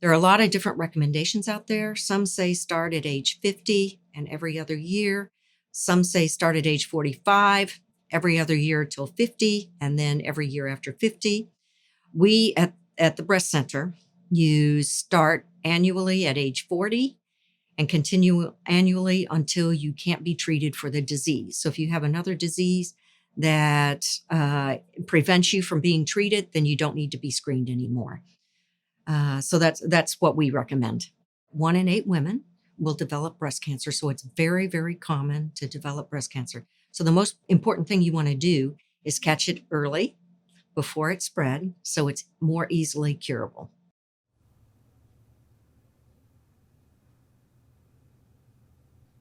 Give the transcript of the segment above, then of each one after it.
There are a lot of different recommendations out there. Some say start at age 50 and every other year. Some say start at age 45, every other year till 50, and then every year after 50. We at the breast center, you start annually at age 40 and continue annually until you can't be treated for the disease. So if you have another disease that prevents you from being treated, then you don't need to be screened anymore. So that's what we recommend. 1 in 8 women will develop breast cancer. So it's very, very common to develop breast cancer. So the most important thing you want to do is catch it early before it spread so it's more easily curable.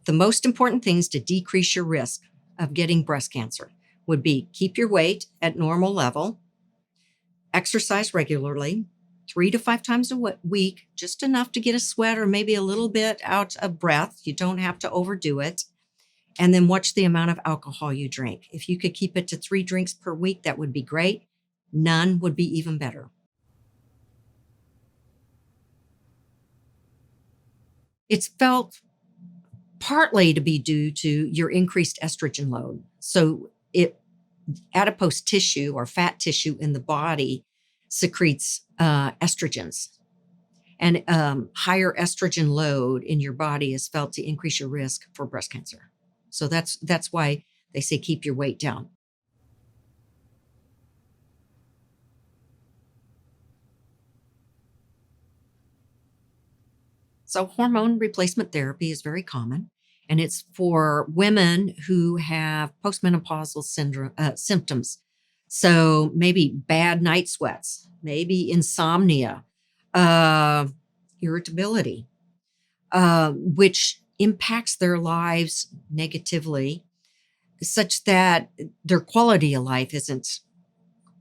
The most important things to decrease your risk of getting breast cancer would be keep your weight at normal level, exercise regularly, 3 to 5 times a week, just enough to get a sweat or maybe a little bit out of breath. You don't have to overdo it. And then watch the amount of alcohol you drink. If you could keep it to 3 drinks per week, that would be great. None would be even better. It's felt partly to be due to your increased estrogen load. So adipose tissue or fat tissue in the body secretes estrogens. And higher estrogen load in your body is felt to increase your risk for breast cancer. So that's why they say keep your weight down. So hormone replacement therapy is very common, and it's for women who have postmenopausal symptoms. So maybe bad night sweats, maybe insomnia, irritability, which impacts their lives negatively, such that their quality of life isn't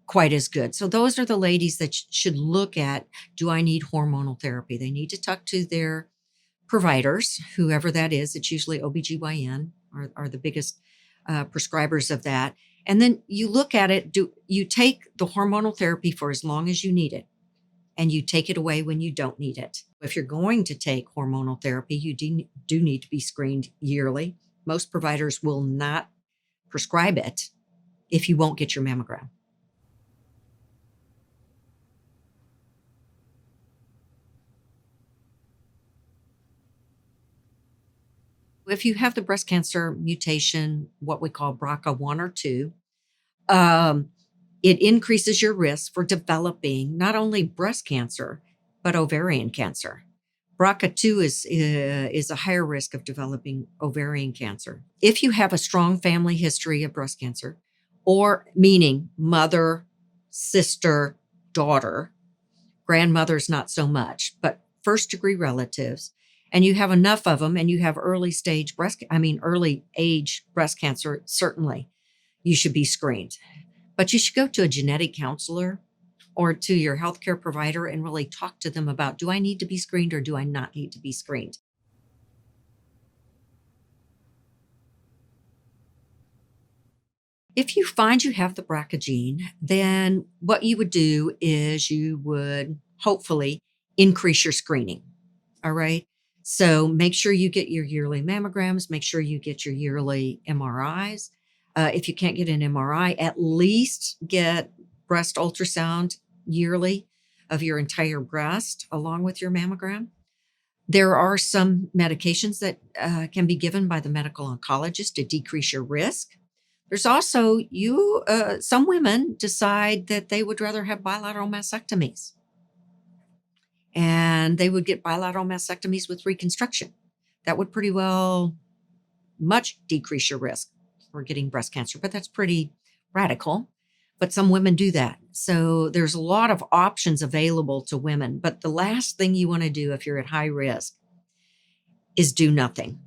quite as good. So those are the ladies that should look at, do I need hormonal therapy? They need to talk to their providers, whoever that is. It's usually OBGYN are the biggest prescribers of that. And then you look at it, do you take the hormonal therapy for as long as you need it, and you take it away when you don't need it. If you're going to take hormonal therapy, you do need to be screened yearly. Most providers will not prescribe it if you won't get your mammogram. If you have the breast cancer mutation, what we call BRCA1 or 2, it increases your risk for developing not only breast cancer, but ovarian cancer. BRCA2 is a higher risk of developing ovarian cancer. If you have a strong family history of breast cancer, or meaning mother, sister, daughter, grandmothers not so much, but first degree relatives, and you have enough of them and you have early age breast cancer, certainly you should be screened. But you should go to a genetic counselor or to your healthcare provider and really talk to them about, do I need to be screened or do I not need to be screened? If you find you have the BRCA gene, then what you would do is you would hopefully increase your screening. All right. So make sure you get your yearly mammograms, make sure you get your yearly MRIs. If you can't get an MRI, at least get breast ultrasound yearly of your entire breast along with your mammogram. There are some medications that can be given by the medical oncologist to decrease your risk. There's also some women decide that they would rather have bilateral mastectomies. And they would get bilateral mastectomies with reconstruction. That would pretty well much decrease your risk for getting breast cancer, but that's pretty radical. But some women do that. So there's a lot of options available to women. But the last thing you want to do if you're at high risk is do nothing.